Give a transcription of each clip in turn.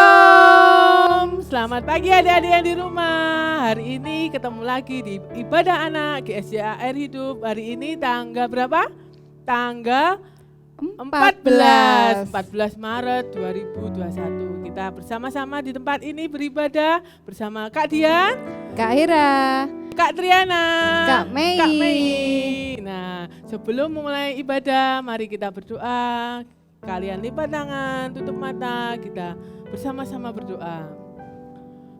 Shalom, selamat pagi adik-adik yang di rumah. Hari ini ketemu lagi di Ibadah Anak GSJA Air Hidup. Hari ini tanggal berapa? Tanggal 14 Maret 2021. Kita bersama-sama di tempat ini beribadah bersama Kak Dian, Kak Hira, Kak Triana, Kak Mei. Nah, sebelum memulai ibadah, mari kita berdoa. Kalian lipat tangan, tutup mata, kita bersama-sama berdoa.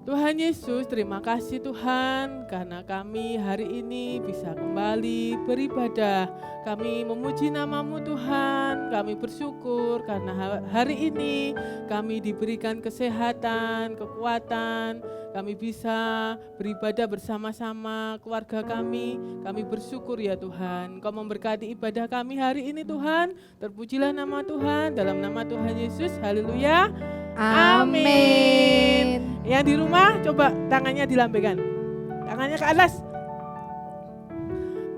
Tuhan Yesus, terima kasih Tuhan karena kami hari ini bisa kembali beribadah. Kami memuji nama-Mu Tuhan, kami bersyukur karena hari ini kami diberikan kesehatan, kekuatan, kami bisa beribadah bersama-sama keluarga kami. Kami bersyukur ya Tuhan, Kau memberkati ibadah kami hari ini Tuhan. Terpujilah nama Tuhan, dalam nama Tuhan Yesus, haleluya. Amin. Yang di rumah coba tangannya dilambaikan. Tangannya ke atas.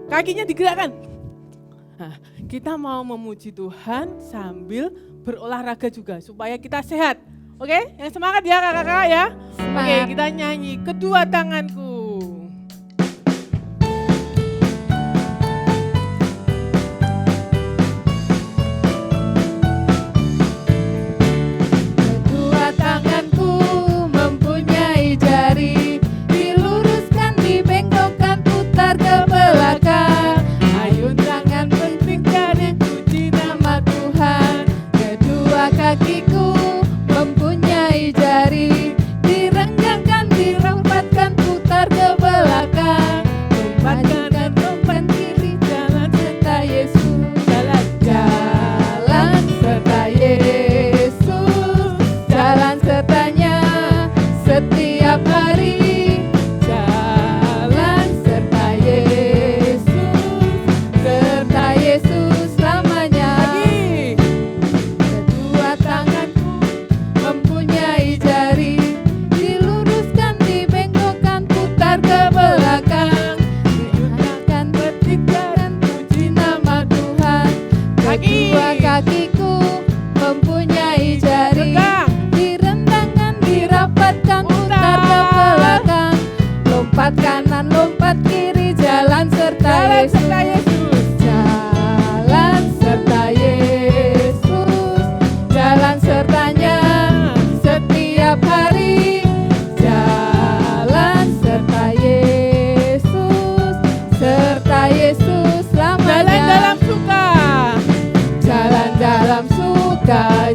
Kakinya digerakkan. Nah, kita mau memuji Tuhan sambil berolahraga juga supaya kita sehat. Oke, yang semangat ya kakak-kakak ya. Oke, kita nyanyi kedua tanganku.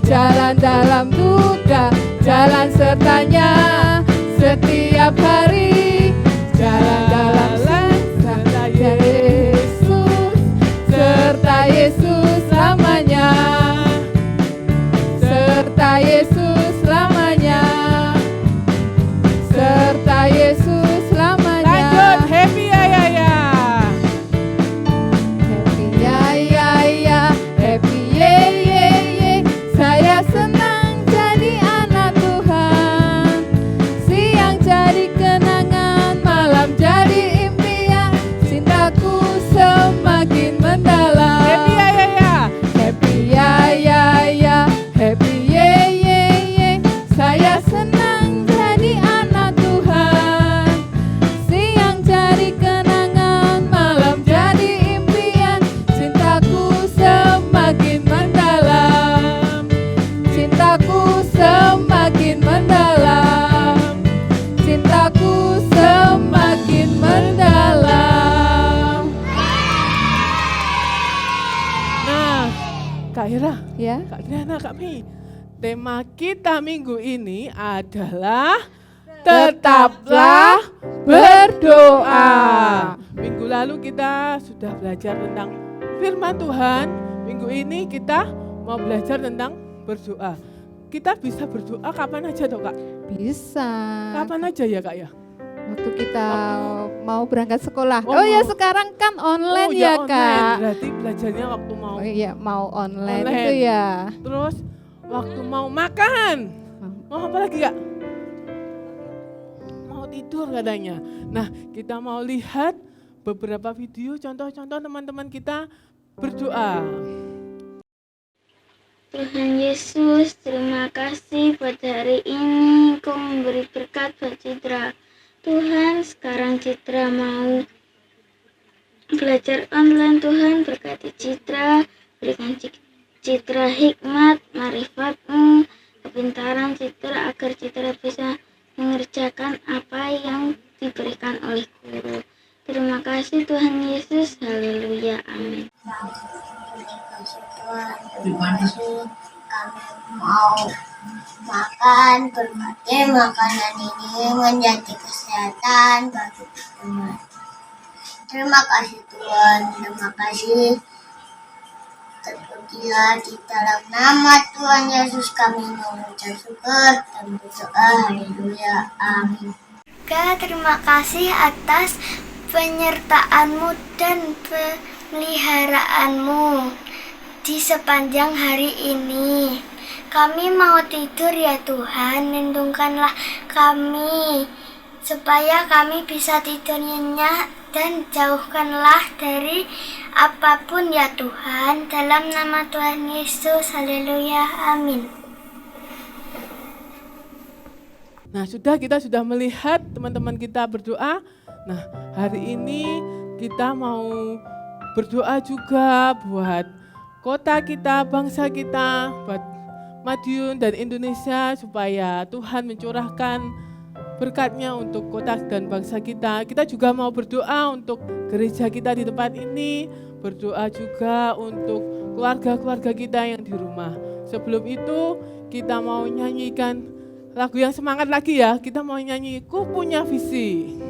Jalan dalam duka, jalan sertanya setiap hari. Jalan dalam serta Yesus, serta Yesus lamanya, serta Yesus lamanya, serta Yesus lamanya. Lanjut, happy ya ya ya. Happy ya ya ya, happy ye ye ye. Saya senang jadi anak Tuhan. Siang jadi kenangan, malam jadi impian. Cintaku semakin mendalam. Happy ya ya ya. Happy ya ya ya, happy ye ye ye. Saya senang jadi anak Tuhan. Siang jadi kenangan, malam jadi impian. Cintaku semakin mendalam. Cintaku semakin mendalam. Cintaku semakin mendalam. Nah, Kak Hira, Ya. Kak Triana, Kak Mi, tema kita minggu ini adalah tetaplah berdoa. Minggu lalu kita sudah belajar tentang firman Tuhan. Minggu ini kita mau belajar tentang berdoa. Kita bisa berdoa kapan aja toh Kak? Bisa. Kapan aja ya Kak ya? Waktu kita mau berangkat sekolah. Oh, Oh, ya mau. sekarang kan online Oh, ya online. Kak. Berarti belajarnya waktu mau. Oh iya mau online, Online. itu ya. Terus waktu mau makan. Mau apa lagi Kak? Mau tidur katanya. Nah, kita mau lihat beberapa video contoh-contoh teman-teman kita berdoa. Tuhan Yesus, terima kasih pada hari ini Engkau memberi berkat buat Citra. Tuhan, sekarang Citra mau belajar online. Tuhan, berkati Citra, berikan Citra hikmat, marifat-Mu, kepintaran Citra agar Citra bisa mengerjakan apa yang diberikan oleh guru. Terima kasih Tuhan Yesus, haleluya, amin. Terima kasih kami mau makan, berbagai makanan ini menjadi kesehatan bagi teman. Terima kasih Tuhan, terima kasih. Terpujilah di dalam nama Tuhan Yesus kami mengucap syukur dan berdoa, haleluya, amin. Terima kasih atas penyertaan-Mu dan pemeliharaanmu di sepanjang hari ini. Kami mau tidur ya Tuhan, lindungkanlah kami supaya kami bisa tidur nyenyak dan jauhkanlah dari apapun ya Tuhan. Dalam nama Tuhan Yesus, haleluya, amin. Nah, kita sudah melihat teman-teman kita berdoa. Nah, hari ini kita mau berdoa juga buat kota kita, bangsa kita, buat Madiun dan Indonesia supaya Tuhan mencurahkan berkat-Nya untuk kota dan bangsa kita. Kita juga mau berdoa untuk gereja kita di tempat ini, berdoa juga untuk keluarga-keluarga kita yang di rumah. Sebelum itu kita mau nyanyikan lagu yang semangat lagi ya. Kita mau nyanyi Ku Punya Visi.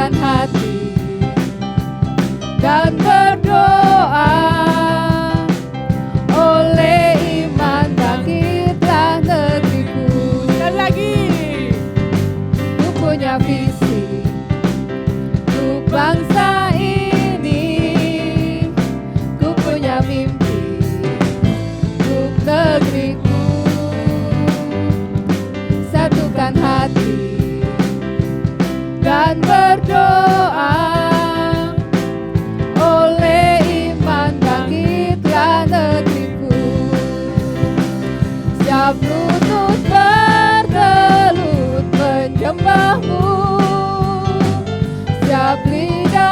Hati dan berdoa, oleh iman bangkitlah negeriku. Sekali lagi, ku punya visi untuk bangsa ini, ku punya mimpi untuk negeriku. Satukan hati dan berdoa, oleh iman bangkitlah negeriku. Siap lutut bergelut menyembah-Mu, siap lidah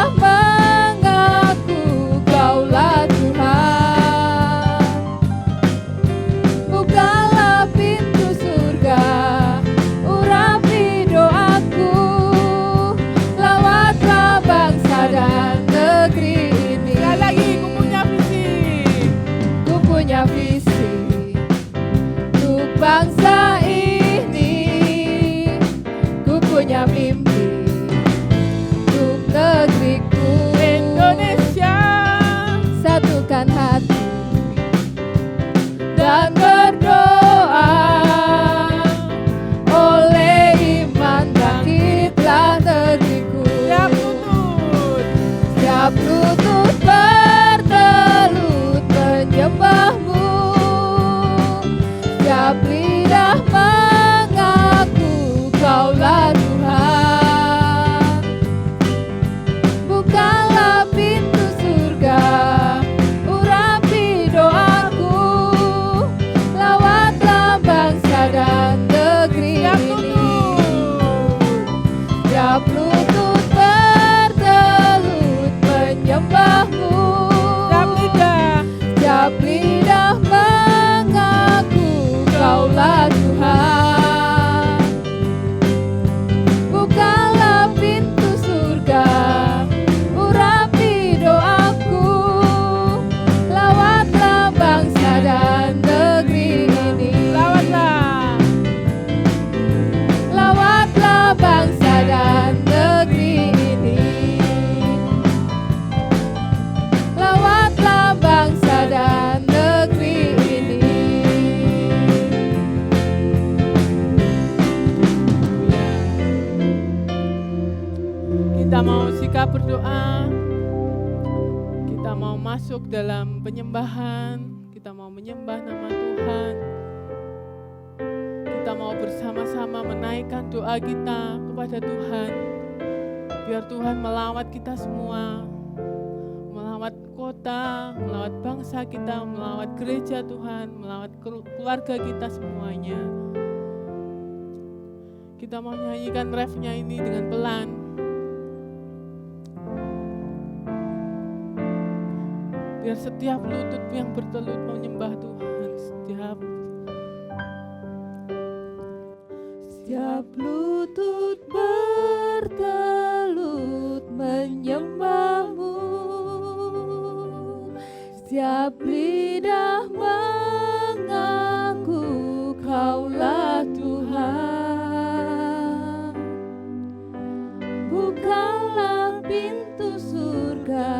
Kita mau sikap berdoa. Kita mau masuk dalam penyembahan. Kita mau menyembah nama Tuhan. Kita mau bersama-sama menaikkan doa kita kepada Tuhan. Biar Tuhan melawat kita semua. Melawat kota, melawat bangsa kita, melawat gereja Tuhan, melawat keluarga kita semuanya. Kita mau nyanyikan refnya ini dengan pelan. Biar setiap lutut yang bertelut menyembah Tuhan, Setiap lutut bertelut menyembah-Mu, setiap lidah mengaku Kaulah Tuhan. Bukalah pintu surga,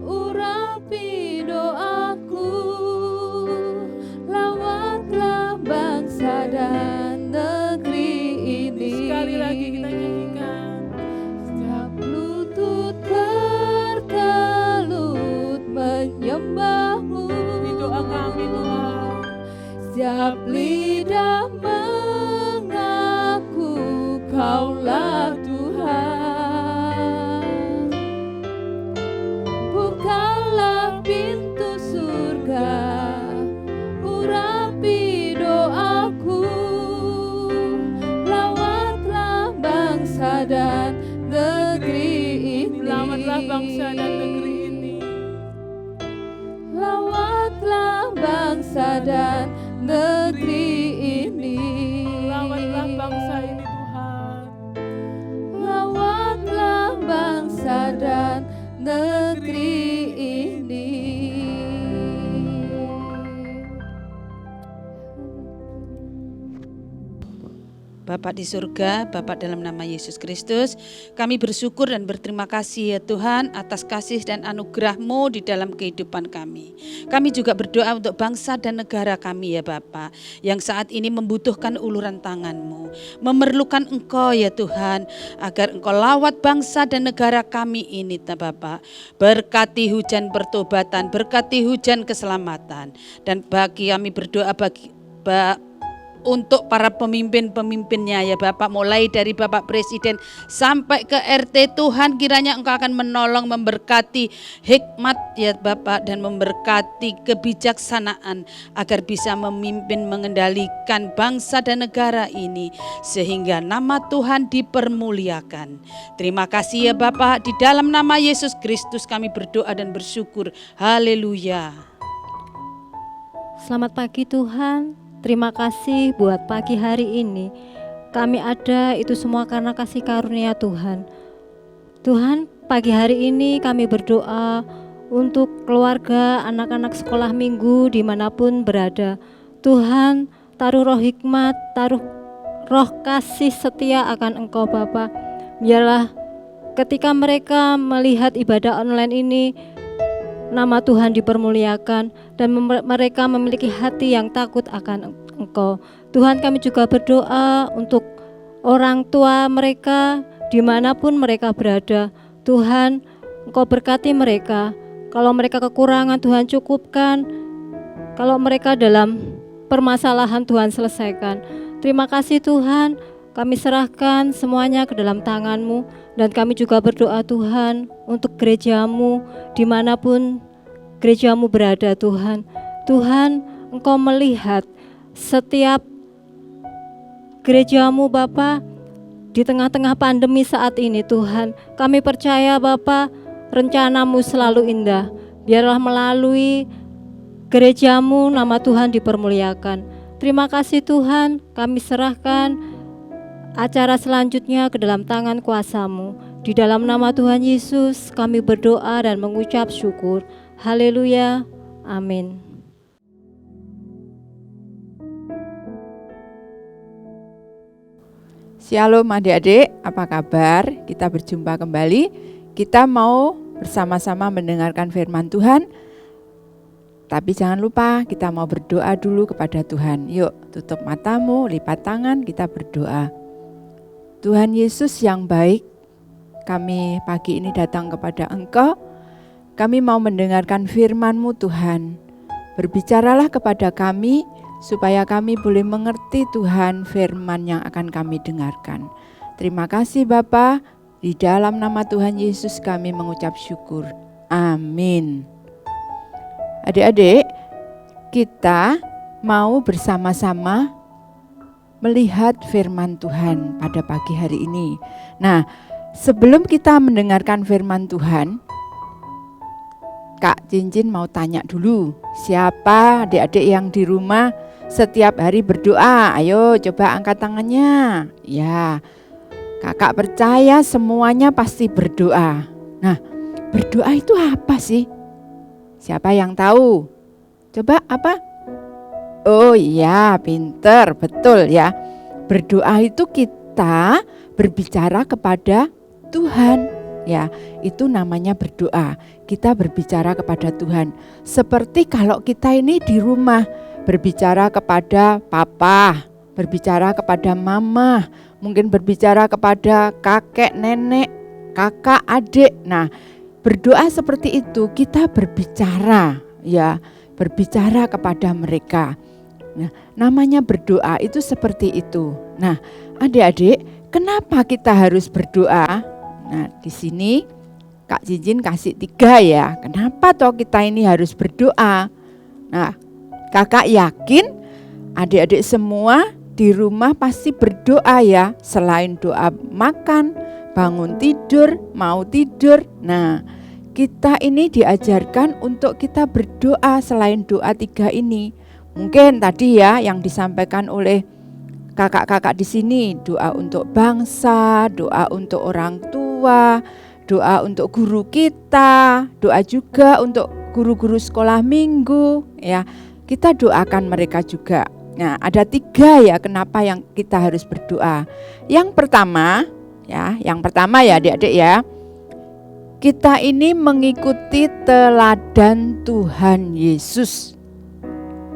urapi doaku, lawatlah bangsa dan negeri ini. sekali lagi kita nyanyikan. Setiap lutut bertelut menyembah-Mu, Ini doa kami Tuhan. setiap lidah mengaku Kaulah Tuhan. Bukalah pintu surga, urapi doaku, lawatlah bangsa dan negeri ini. Selamatlah bangsa dan negeri ini. Lawatlah bangsa dan negeri ini. Selamatlah bangsa ini Tuhan. Lawatlah bangsa dan negeri ini. Bapa di surga, Bapa dalam nama Yesus Kristus, kami bersyukur dan berterima kasih ya Tuhan atas kasih dan anugerah-Mu di dalam kehidupan kami. Kami juga berdoa untuk bangsa dan negara kami ya Bapa, yang saat ini membutuhkan uluran tangan-Mu, memerlukan Engkau ya Tuhan, agar Engkau lawat bangsa dan negara kami ini ya Bapa. Berkati hujan pertobatan, berkati hujan keselamatan, dan bagi kami berdoa untuk para pemimpin-pemimpinnya ya Bapak, mulai dari Bapak Presiden sampai ke RT, Tuhan kiranya Engkau akan menolong, memberkati hikmat ya Bapak, dan memberkati kebijaksanaan agar bisa memimpin, mengendalikan bangsa dan negara ini sehingga nama Tuhan dipermuliakan. Terima kasih ya Bapak, di dalam nama Yesus Kristus kami berdoa dan bersyukur. Haleluya. Selamat pagi Tuhan. Terima kasih buat pagi hari ini. Kami ada itu semua karena kasih karunia Tuhan. Tuhan, pagi hari ini kami berdoa untuk keluarga, anak-anak sekolah minggu dimanapun berada. Tuhan, taruh roh hikmat, taruh roh kasih setia akan Engkau Bapa. Biarlah ketika mereka melihat ibadah online ini, nama Tuhan dipermuliakan dan mereka memiliki hati yang takut akan Engkau. Tuhan, kami juga berdoa untuk orang tua mereka dimanapun mereka berada. Tuhan, Engkau berkati mereka. Kalau mereka kekurangan, Tuhan cukupkan. Kalau mereka dalam permasalahan, Tuhan selesaikan. Terima kasih Tuhan, kami serahkan semuanya ke dalam tangan-Mu. Dan kami juga berdoa Tuhan untuk gereja-Mu dimanapun gereja-Mu berada Tuhan. Tuhan, Engkau melihat setiap gereja-Mu Bapa di tengah-tengah pandemi saat ini Tuhan. Kami percaya Bapa, rencana-Mu selalu indah. Biarlah melalui gereja-Mu nama Tuhan dipermuliakan. Terima kasih Tuhan, kami serahkan acara selanjutnya ke dalam tangan kuasa-Mu. Di dalam nama Tuhan Yesus kami berdoa dan mengucap syukur. Haleluya, amin. Shalom adik-adik, apa kabar? Kita berjumpa kembali. Kita mau bersama-sama mendengarkan firman Tuhan. Tapi jangan lupa kita mau berdoa dulu kepada Tuhan. Yuk, tutup matamu, lipat tangan, kita berdoa. Tuhan Yesus yang baik, kami pagi ini datang kepada Engkau. Kami mau mendengarkan firman-Mu Tuhan. Berbicaralah kepada kami supaya kami boleh mengerti Tuhan firman yang akan kami dengarkan. Terima kasih Bapa, di dalam nama Tuhan Yesus kami mengucap syukur. Amin. Adik-adik, kita mau bersama-sama melihat firman Tuhan pada pagi hari ini. Nah, sebelum kita mendengarkan firman Tuhan, Kak Cincin mau tanya dulu, siapa adik-adik yang di rumah setiap hari berdoa? Ayo coba angkat tangannya. Ya, Kakak percaya semuanya pasti berdoa. Nah, berdoa itu apa sih? Siapa yang tahu? Coba apa? Oh iya, pinter, betul ya. Berdoa itu kita berbicara kepada Tuhan. Ya, itu namanya berdoa. Kita berbicara kepada Tuhan. Seperti kalau kita ini di rumah berbicara kepada papa, berbicara kepada mama, mungkin berbicara kepada kakek, nenek, kakak, adik. Nah, berdoa seperti itu, kita berbicara, ya, berbicara kepada mereka. Nah, namanya berdoa itu seperti itu. Nah, adik-adik, kenapa kita harus berdoa? Nah, di sini Kak Cincin kasih 3 ya. Kenapa toh kita ini harus berdoa? Nah, Kakak yakin adik-adik semua di rumah pasti berdoa ya. Selain doa makan, bangun tidur, mau tidur. Nah, kita ini diajarkan untuk kita berdoa selain doa 3 ini. Mungkin tadi ya yang disampaikan oleh kakak-kakak di sini, doa untuk bangsa, doa untuk orang tua, doa untuk guru kita, doa juga untuk guru-guru sekolah minggu ya. Kita doakan mereka juga. Nah, ada 3 ya kenapa yang kita harus berdoa. Yang pertama ya adik-adik ya. Kita ini mengikuti teladan Tuhan Yesus.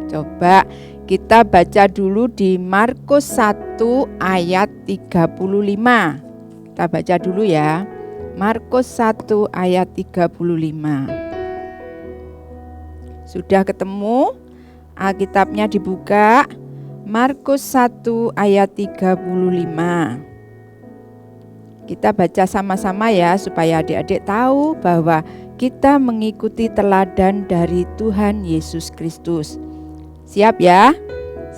Coba kita baca dulu di Markus 1 ayat 35. Kita baca dulu ya. Markus 1 ayat 35. Sudah ketemu? Alkitabnya dibuka. Markus 1 ayat 35. Kita baca sama-sama ya supaya adik-adik tahu bahwa kita mengikuti teladan dari Tuhan Yesus Kristus. Siap ya?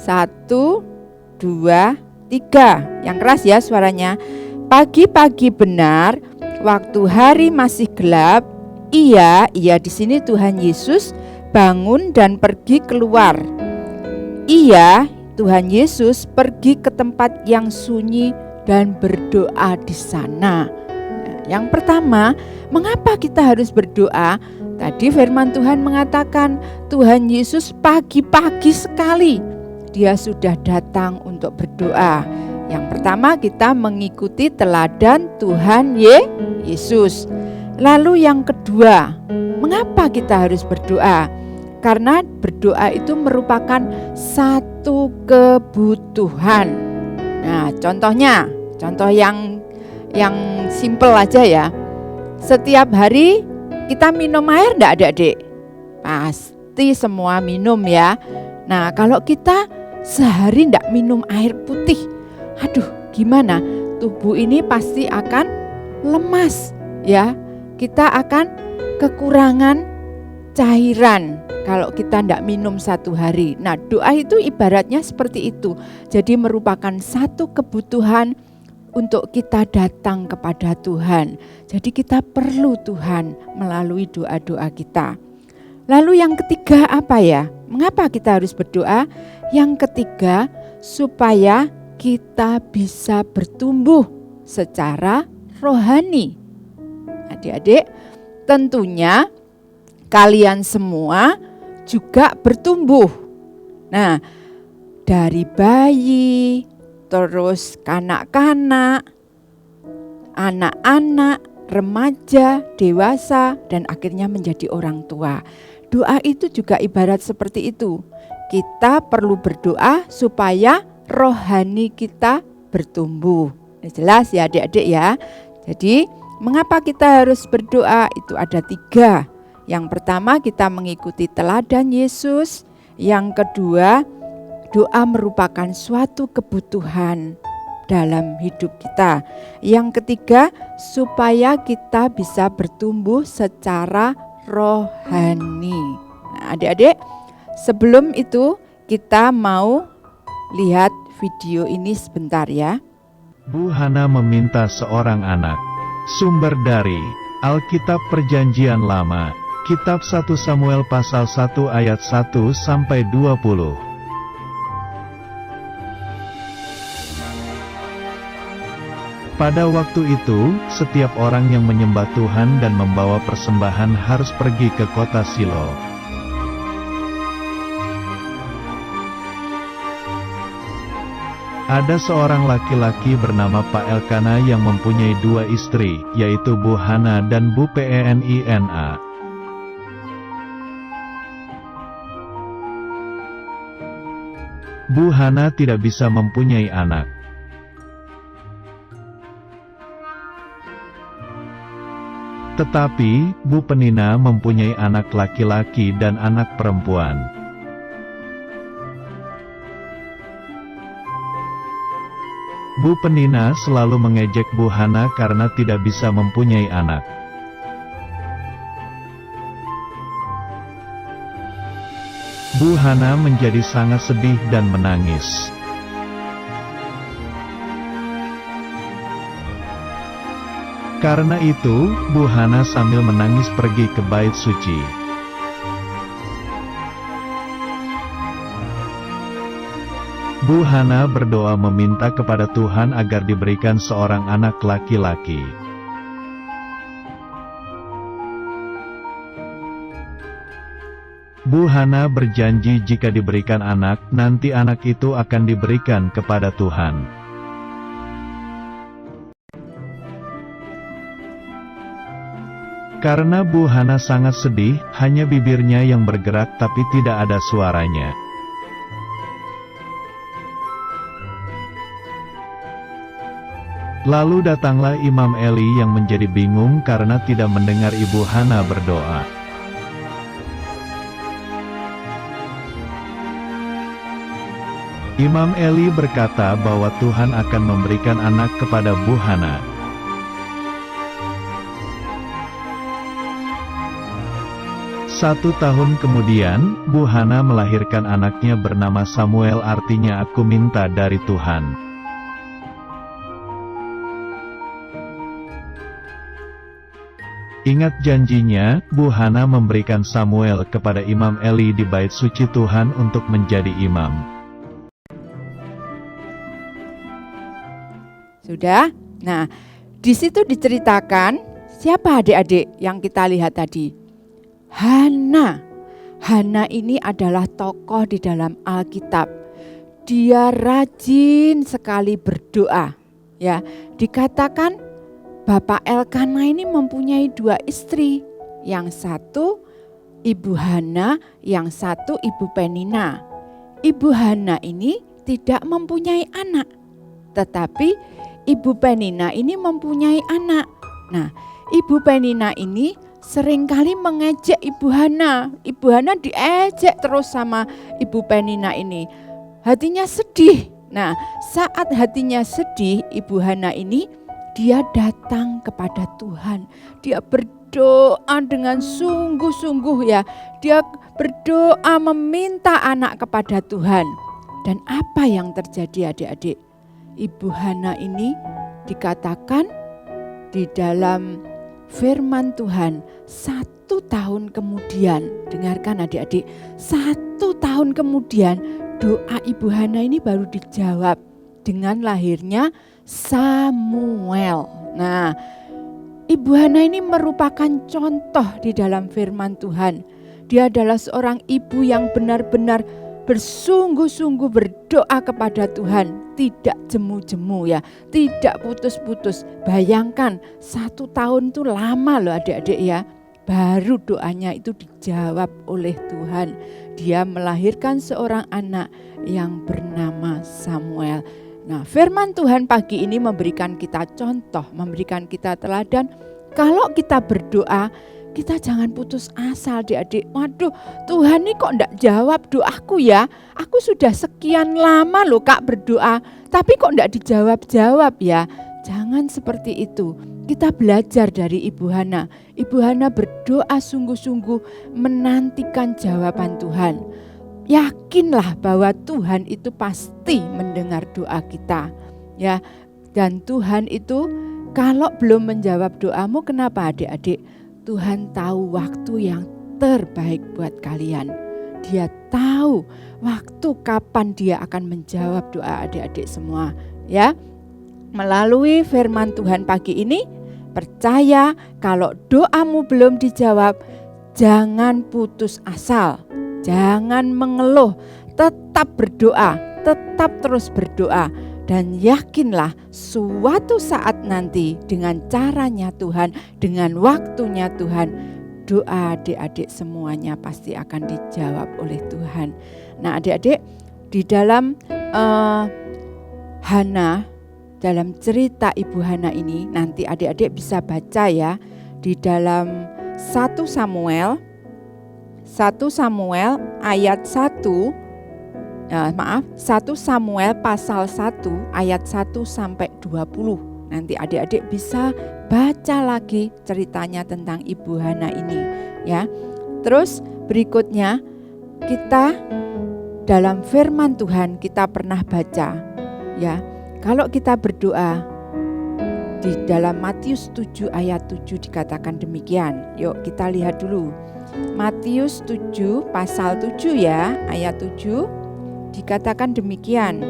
1, 2, 3. Yang keras ya suaranya. Pagi-pagi benar, waktu hari masih gelap, ia di sini Tuhan Yesus bangun dan pergi keluar. Ia, Tuhan Yesus pergi ke tempat yang sunyi dan berdoa di sana. Nah, yang pertama, mengapa kita harus berdoa? Tadi firman Tuhan mengatakan Tuhan Yesus pagi-pagi sekali Dia sudah datang untuk berdoa. Yang pertama kita mengikuti teladan Tuhan Yesus. Lalu yang kedua, mengapa kita harus berdoa? Karena berdoa itu merupakan satu kebutuhan. Nah, contoh yang simple aja ya. Setiap hari kita minum air enggak adik-adik? Pasti semua minum ya. Nah, kalau kita sehari enggak minum air putih, aduh gimana? Tubuh ini pasti akan lemas ya. Kita akan kekurangan cairan kalau kita enggak minum 1 hari. Nah, doa itu ibaratnya seperti itu. Jadi merupakan satu kebutuhan untuk kita datang kepada Tuhan. Jadi kita perlu Tuhan melalui doa-doa kita. Lalu yang ketiga apa ya? Mengapa kita harus berdoa? Yang ketiga, supaya kita bisa bertumbuh secara rohani. Adik-adik, tentunya kalian semua juga bertumbuh. Nah, dari bayi, terus kanak-kanak, anak-anak, remaja, dewasa, dan akhirnya menjadi orang tua. Doa itu juga ibarat seperti itu. Kita perlu berdoa supaya rohani kita bertumbuh. Jelas ya adik-adik ya. Jadi Mengapa kita harus berdoa? Itu ada 3. Yang pertama, kita mengikuti teladan Yesus. Yang kedua, doa merupakan suatu kebutuhan dalam hidup kita. Yang ketiga, supaya kita bisa bertumbuh secara rohani. Nah, adik-adik, sebelum itu kita mau lihat video ini sebentar ya. Bu Hana meminta seorang anak. Sumber dari Alkitab Perjanjian Lama, Kitab 1 Samuel pasal 1 ayat 1 sampai 20. Pada waktu itu, setiap orang yang menyembah Tuhan dan membawa persembahan harus pergi ke kota Silo. Ada seorang laki-laki bernama Pak Elkana yang mempunyai 2 istri, yaitu Bu Hana dan Bu Penina. Bu Hana tidak bisa mempunyai anak. Tetapi, Bu Penina mempunyai anak laki-laki dan anak perempuan. Bu Penina selalu mengejek Bu Hana karena tidak bisa mempunyai anak. Bu Hana menjadi sangat sedih dan menangis. Karena itu, Bu Hana sambil menangis pergi ke bait suci. Bu Hana berdoa meminta kepada Tuhan agar diberikan seorang anak laki-laki. Bu Hana berjanji jika diberikan anak, nanti anak itu akan diberikan kepada Tuhan. Karena Bu Hana sangat sedih, hanya bibirnya yang bergerak tapi tidak ada suaranya. Lalu datanglah Imam Eli yang menjadi bingung karena tidak mendengar Ibu Hana berdoa. Imam Eli berkata bahwa Tuhan akan memberikan anak kepada Bu Hana. Satu tahun kemudian, Bu Hana melahirkan anaknya bernama Samuel, artinya aku minta dari Tuhan. Ingat janjinya, Bu Hana memberikan Samuel kepada Imam Eli di bait suci Tuhan untuk menjadi imam. Sudah? Nah, di situ diceritakan siapa adik-adik yang kita lihat tadi? Hana. Hana ini adalah tokoh di dalam Alkitab. Dia rajin sekali berdoa. Ya, dikatakan Bapak Elkana ini mempunyai 2 istri. Yang satu Ibu Hana, yang satu Ibu Penina. Ibu Hana ini tidak mempunyai anak, tetapi Ibu Penina ini mempunyai anak. Nah, Ibu Penina ini seringkali mengejek Ibu Hana. Ibu Hana diejek terus sama Ibu Penina ini. Hatinya sedih. Nah, saat hatinya sedih, Ibu Hana ini dia datang kepada Tuhan. Dia berdoa dengan sungguh-sungguh ya. Dia berdoa meminta anak kepada Tuhan. Dan apa yang terjadi adik-adik? Ibu Hana ini dikatakan di dalam firman Tuhan, 1 tahun kemudian, dengarkan adik-adik, 1 tahun kemudian doa Ibu Hana ini baru dijawab dengan lahirnya Samuel. Nah, Ibu Hana ini merupakan contoh di dalam firman Tuhan. Dia adalah seorang ibu yang benar-benar bersungguh-sungguh berdoa kepada Tuhan, tidak jemu-jemu ya, tidak putus-putus. Bayangkan 1 tahun itu lama loh adik-adik ya, baru doanya itu dijawab oleh Tuhan. Dia melahirkan seorang anak yang bernama Samuel. Nah, firman Tuhan pagi ini memberikan kita contoh, memberikan kita teladan. Kalau kita berdoa, kita jangan putus asa adik-adik. Waduh, Tuhan ini kok enggak jawab doaku ya? Aku sudah sekian lama loh Kak berdoa, tapi kok enggak dijawab-jawab ya? Jangan seperti itu. Kita belajar dari Ibu Hana. Ibu Hana berdoa sungguh-sungguh menantikan jawaban Tuhan. Yakinlah bahwa Tuhan itu pasti mendengar doa kita, ya. Dan Tuhan itu kalau belum menjawab doamu, kenapa adik-adik? Tuhan tahu waktu yang terbaik buat kalian. Dia tahu waktu kapan dia akan menjawab doa adik-adik semua, ya. Melalui firman Tuhan pagi ini, percaya kalau doamu belum dijawab, jangan putus asa. Jangan mengeluh, tetap berdoa, tetap terus berdoa. Dan yakinlah suatu saat nanti dengan caranya Tuhan, dengan waktunya Tuhan, doa adik-adik semuanya pasti akan dijawab oleh Tuhan. Nah adik-adik, di dalam Hana, dalam cerita Ibu Hana ini, nanti adik-adik bisa baca ya, di dalam 1 Samuel ayat 1 Samuel pasal 1 ayat 1 sampai 20. Nanti adik-adik bisa baca lagi ceritanya tentang Ibu Hana ini ya. Terus berikutnya kita dalam firman Tuhan kita pernah baca ya. Kalau kita berdoa di dalam Matius 7 ayat 7 dikatakan demikian. Yuk kita lihat dulu. Matius 7 pasal 7 ya, ayat 7 dikatakan demikian.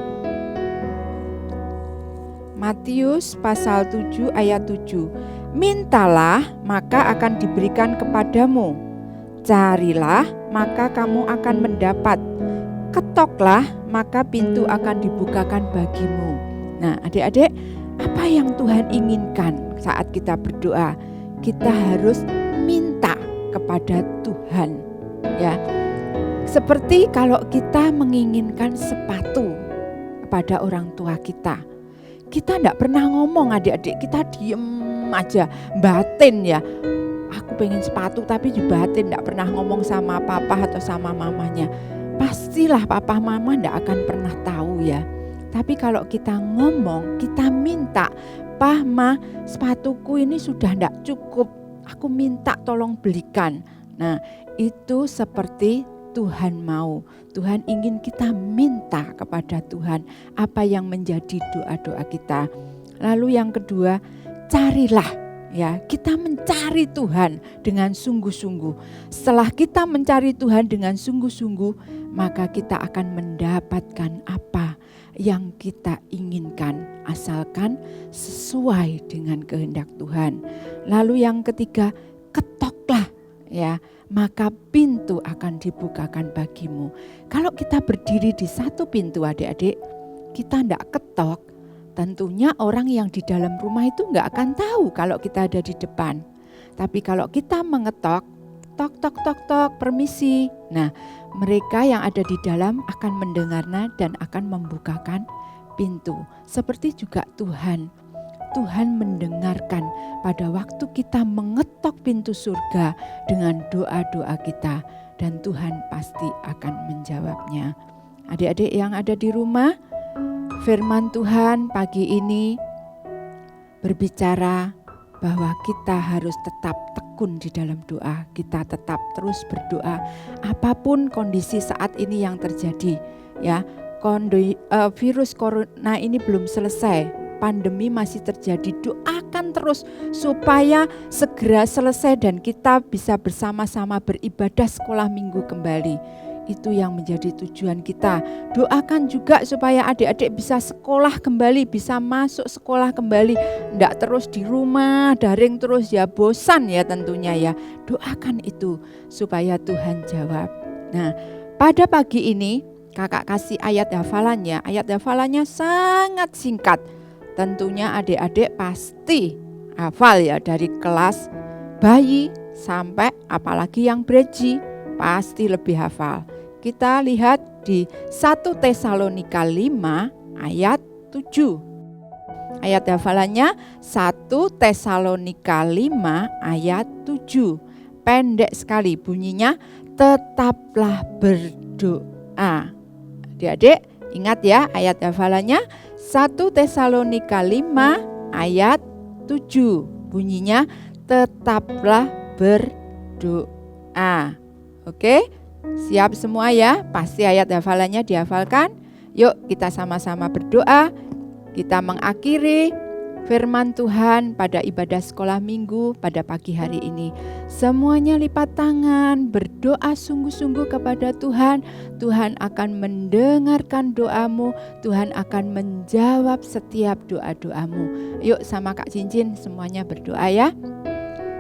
Matius pasal 7 ayat 7. Mintalah maka akan diberikan kepadamu. Carilah maka kamu akan mendapat. Ketoklah maka pintu akan dibukakan bagimu. Nah, adik-adik, apa yang Tuhan inginkan saat kita berdoa? Kita harus minta kepada Tuhan ya. Seperti kalau kita menginginkan sepatu kepada orang tua kita tidak pernah ngomong adik-adik, kita diem aja, batin ya. Aku pengen sepatu tapi di batin, tidak pernah ngomong sama papa atau sama mamanya. Pastilah papa mama tidak akan pernah tahu ya. Tapi kalau kita ngomong, kita minta, "Pah, Ma, sepatuku ini sudah tidak cukup. Aku minta tolong belikan." Nah, itu seperti Tuhan mau. Tuhan ingin kita minta kepada Tuhan apa yang menjadi doa-doa kita. Lalu yang kedua, carilah ya. Kita mencari Tuhan dengan sungguh-sungguh. Setelah kita mencari Tuhan dengan sungguh-sungguh, maka kita akan mendapatkan apa yang kita inginkan, asalkan sesuai dengan kehendak Tuhan. Lalu yang ketiga, ketoklah ya, maka pintu akan dibukakan bagimu. Kalau kita berdiri di satu pintu adik-adik, kita tidak ketok, tentunya orang yang di dalam rumah itu nggak akan tahu kalau kita ada di depan. Tapi kalau kita mengetok, tok tok tok tok, permisi. Nah, mereka yang ada di dalam akan mendengarnya dan akan membukakan pintu. Seperti juga Tuhan mendengarkan pada waktu kita mengetok pintu surga dengan doa-doa kita, dan Tuhan pasti akan menjawabnya. Adik-adik yang ada di rumah, firman Tuhan pagi ini berbicara bahwa kita harus tetap tekun di dalam doa. Kita tetap terus berdoa apapun kondisi saat ini yang terjadi ya. Virus corona ini belum selesai, pandemi masih terjadi. Doakan terus supaya segera selesai dan kita bisa bersama-sama beribadah sekolah minggu kembali. Itu yang menjadi tujuan kita. Doakan juga supaya adik-adik bisa sekolah kembali, bisa masuk sekolah kembali. Tidak terus di rumah, daring terus ya, bosan ya tentunya ya. Doakan itu supaya Tuhan jawab. Nah, pada pagi ini kakak kasih ayat hafalannya. Ayat hafalannya sangat singkat. Tentunya adik-adik pasti hafal ya, dari kelas bayi sampai apalagi yang breji pasti lebih hafal. Kita lihat di 1 Tesalonika 5 ayat 7. Ayat hafalannya 1 Tesalonika 5 ayat 7. Pendek sekali bunyinya, tetaplah berdoa. Adik-adik ingat ya, ayat hafalannya 1 Tesalonika 5 ayat 7. Bunyinya, tetaplah berdoa. Oke, siap semua ya? Pasti ayat hafalannya dihafalkan. Yuk kita sama-sama berdoa. Kita mengakhiri firman Tuhan pada ibadah sekolah minggu pada pagi hari ini. Semuanya lipat tangan, berdoa sungguh-sungguh kepada Tuhan. Tuhan akan mendengarkan doamu, Tuhan akan menjawab setiap doa-doamu. Yuk sama Kak Cincin semuanya berdoa ya.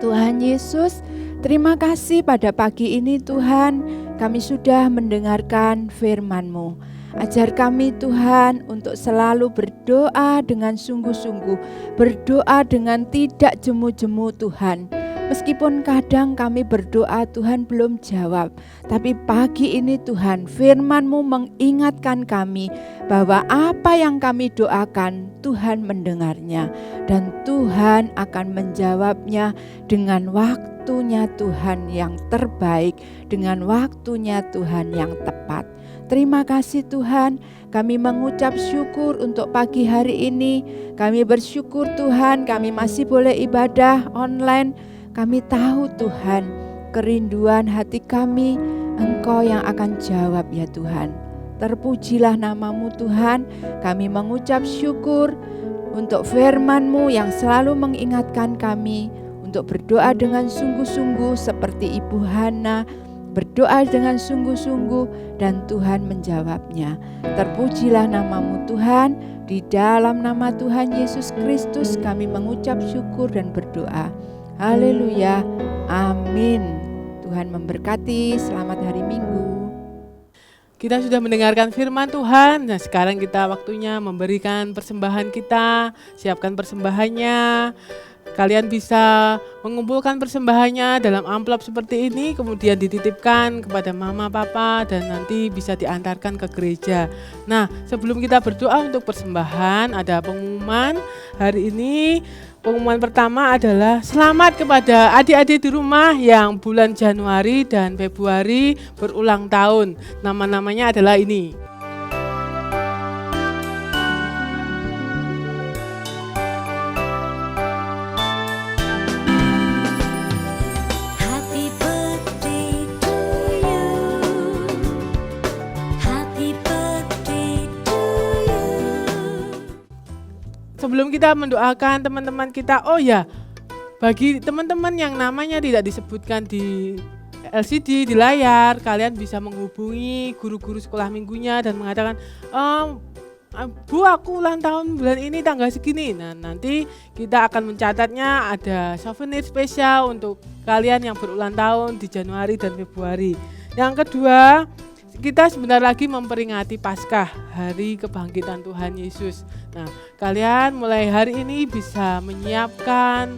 Tuhan Yesus, terima kasih pada pagi ini Tuhan, kami sudah mendengarkan firman-Mu. Ajar kami Tuhan untuk selalu berdoa dengan sungguh-sungguh, berdoa dengan tidak jemu-jemu Tuhan. Meskipun kadang kami berdoa Tuhan belum jawab, tapi pagi ini Tuhan firman-Mu mengingatkan kami bahwa apa yang kami doakan Tuhan mendengarnya dan Tuhan akan menjawabnya dengan waktunya Tuhan yang terbaik, dengan waktunya Tuhan yang tepat. Terima kasih Tuhan, kami mengucap syukur untuk pagi hari ini. Kami bersyukur Tuhan, kami masih boleh ibadah online. Kami tahu Tuhan, kerinduan hati kami, Engkau yang akan jawab ya Tuhan. Terpujilah nama-Mu Tuhan, kami mengucap syukur untuk firman-Mu yang selalu mengingatkan kami untuk berdoa dengan sungguh-sungguh seperti Ibu Hana, berdoa dengan sungguh-sungguh dan Tuhan menjawabnya. Terpujilah nama-Mu Tuhan, di dalam nama Tuhan Yesus Kristus kami mengucap syukur dan berdoa. Haleluya, amin. Tuhan memberkati, selamat hari Minggu. Kita sudah mendengarkan firman Tuhan. Nah, sekarang kita waktunya memberikan persembahan kita. Siapkan persembahannya. Kalian bisa mengumpulkan persembahannya dalam amplop seperti ini, kemudian dititipkan kepada mama, papa, dan nanti bisa diantarkan ke gereja. Nah, sebelum kita berdoa untuk persembahan, ada pengumuman hari ini. Pengumuman pertama adalah selamat kepada adik-adik di rumah yang bulan Januari dan Februari berulang tahun. Nama-namanya adalah ini. Happy birthday to you. Happy birthday to you. Sebelum kita mendoakan teman-teman kita, oh ya, bagi teman-teman yang namanya tidak disebutkan di LCD di layar, kalian bisa menghubungi guru-guru sekolah minggunya dan mengatakan, Bu, aku ulang tahun bulan ini tanggal segini. Nah, nanti kita akan mencatatnya, ada souvenir spesial untuk kalian yang berulang tahun di Januari dan Februari. Yang kedua, kita sebentar lagi memperingati Paskah, hari kebangkitan Tuhan Yesus. Nah, kalian mulai hari ini bisa menyiapkan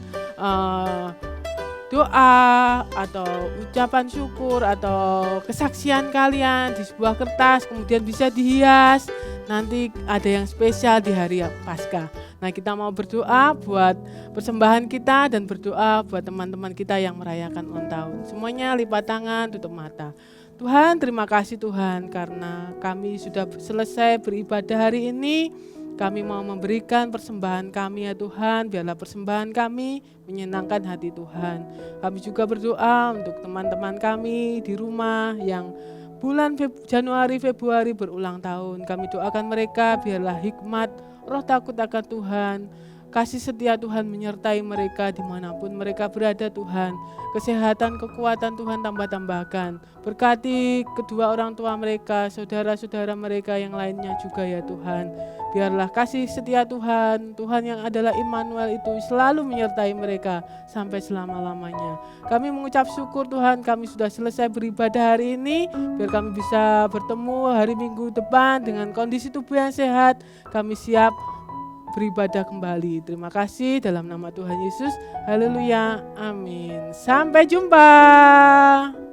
doa atau ucapan syukur atau kesaksian kalian di sebuah kertas, kemudian bisa dihias. Nanti ada yang spesial di hari Paskah. Nah, kita mau berdoa buat persembahan kita dan berdoa buat teman-teman kita yang merayakan ulang tahun. Semuanya lipat tangan, tutup mata. Tuhan, terima kasih Tuhan karena kami sudah selesai beribadah hari ini. Kami mau memberikan persembahan kami ya Tuhan, biarlah persembahan kami menyenangkan hati Tuhan. Kami juga berdoa untuk teman-teman kami di rumah yang bulan Januari, Februari berulang tahun. Kami doakan mereka biarlah hikmat, roh takut akan Tuhan, kasih setia Tuhan menyertai mereka dimanapun mereka berada Tuhan. Kesehatan, kekuatan Tuhan tambah-tambahkan. Berkati kedua orang tua mereka, saudara-saudara mereka yang lainnya juga ya Tuhan. Biarlah kasih setia Tuhan, Tuhan yang adalah Immanuel itu selalu menyertai mereka sampai selama-lamanya. Kami mengucap syukur Tuhan, kami sudah selesai beribadah hari ini. Biar kami bisa bertemu hari Minggu depan dengan kondisi tubuh yang sehat. Kami siap beribadah kembali. Terima kasih dalam nama Tuhan Yesus. Haleluya. Amin. Sampai jumpa.